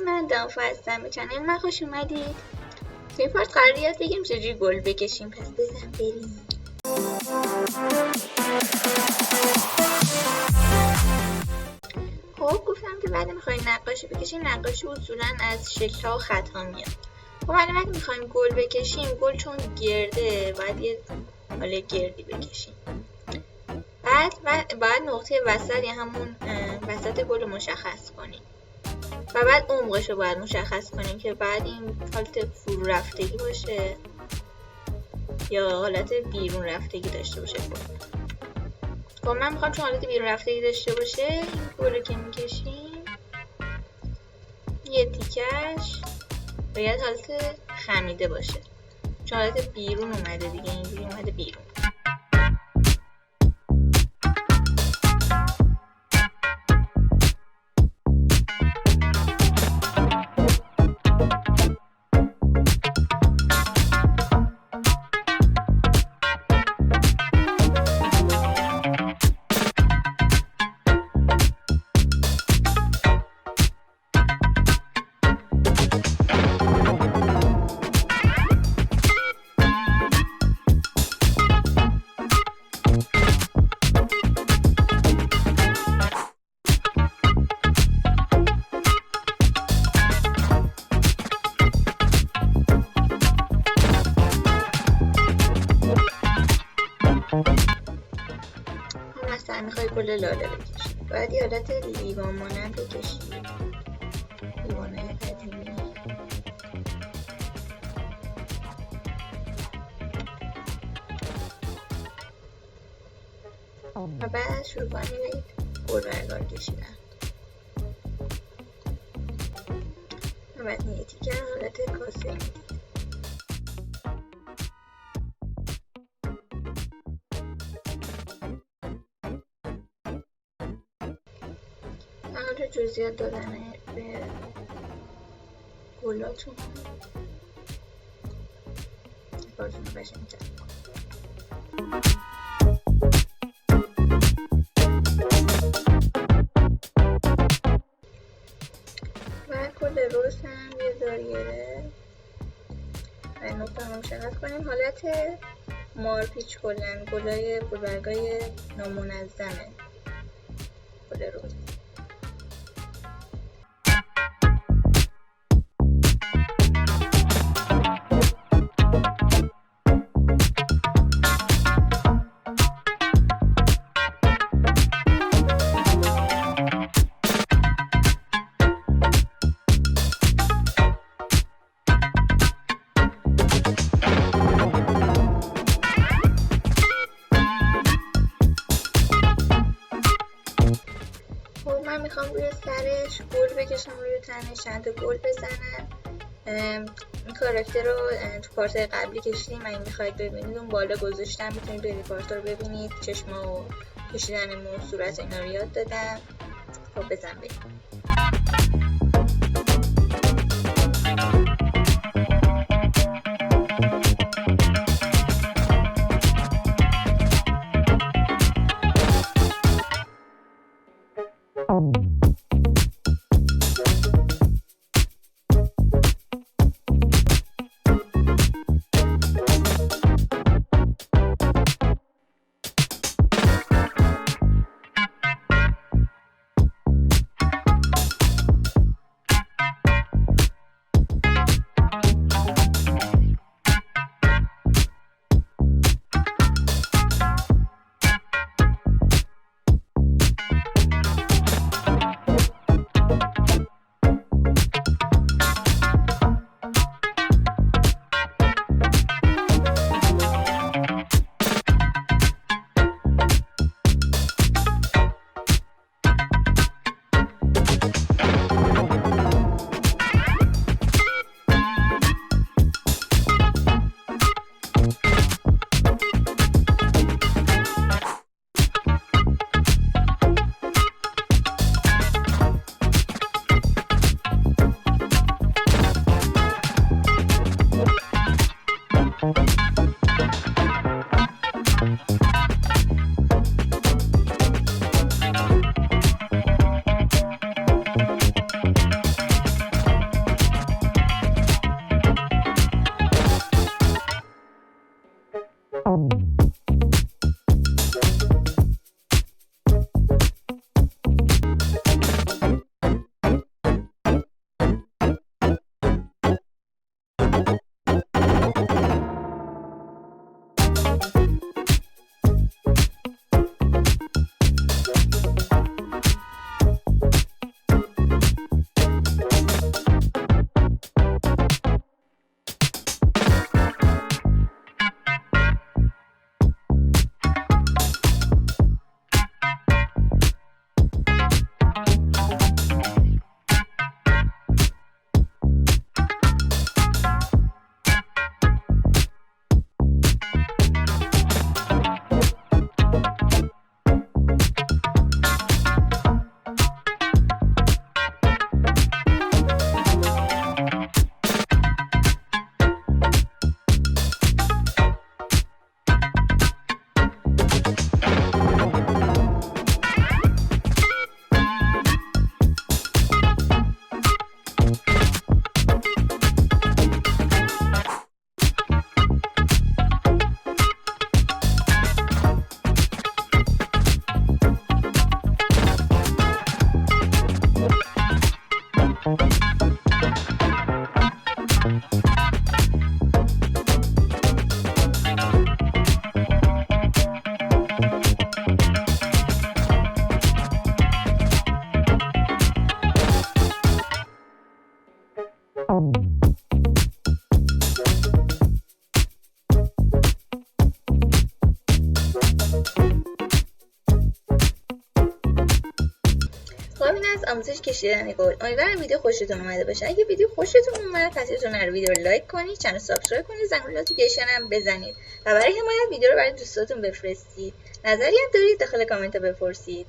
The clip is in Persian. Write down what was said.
من دانفا هستم، به چنل من خوش اومدید. توی این پارت قرار یاد بگیریم چجوری گل بکشیم، پس بزن بریم. خب گفتم که بعد میخوایم نقاشی بکشیم. نقاشی اصولا از شکل‌ها و خط‌ها میاد. خب الان وقتی میخوایم گل بکشیم، گل چون گرده باید یه حاله گردی بکشیم. بعد نقطه وسط یا همون وسط گل رو مشخص کنیم و بعد عمقش رو باید مشخص کنیم که بعد این حالت فرو رفتگی باشه یا حالت بیرون رفتگی داشته باشه. خب من میخوام چون حالت بیرون رفتگی داشته باشه، این گل رو که میکشیم یه تیکش باید حالت خمیده باشه، چون حالت بیرون اومده دیگه، اینجوری اومده بیرون. مثلا میخوای گل لاله بکشی، باید یه حالت لیوان مانند بکشی، لیوانه قدیمی. و بعد شروع کنید گل برگار کشیدن. و بعد یه تیکه حالت کاسه میدید. حالا جزئیات دادن به گلاتون کارتون رو قشنگ‌تر و کل روز هم یه دایره و نقطه رو مشخص کنیم. حالت مارپیچ کلن گلای گلبرگای نامنظمه کل روز. من میخوام روی سرش گل بکشم، روی تنش چند تا گل بزنم. این کاراکتر رو تو پارت قبلی کشیدیم، اگه میخواید ببینید اون بالا گذاشتم، میتونید برید پارت رو ببینید. چشما و کشیدن مو، صورت اینا رو یاد دادم. خب بزن بریم. این از آموزش کشیدن گل. امیدوارم ویدیو خوشتون اومده باشه. اگه ویدیو خوشتون اومد پس یادتون نره ویدیو رو لایک کنید، چنل سابسکرایب کنید، زنگوله نوتفیکشن هم بزنید و برای حمایت ویدیو رو برای دوستاتون بفرستید. نظری هم دارید داخل کامنت بپرسید.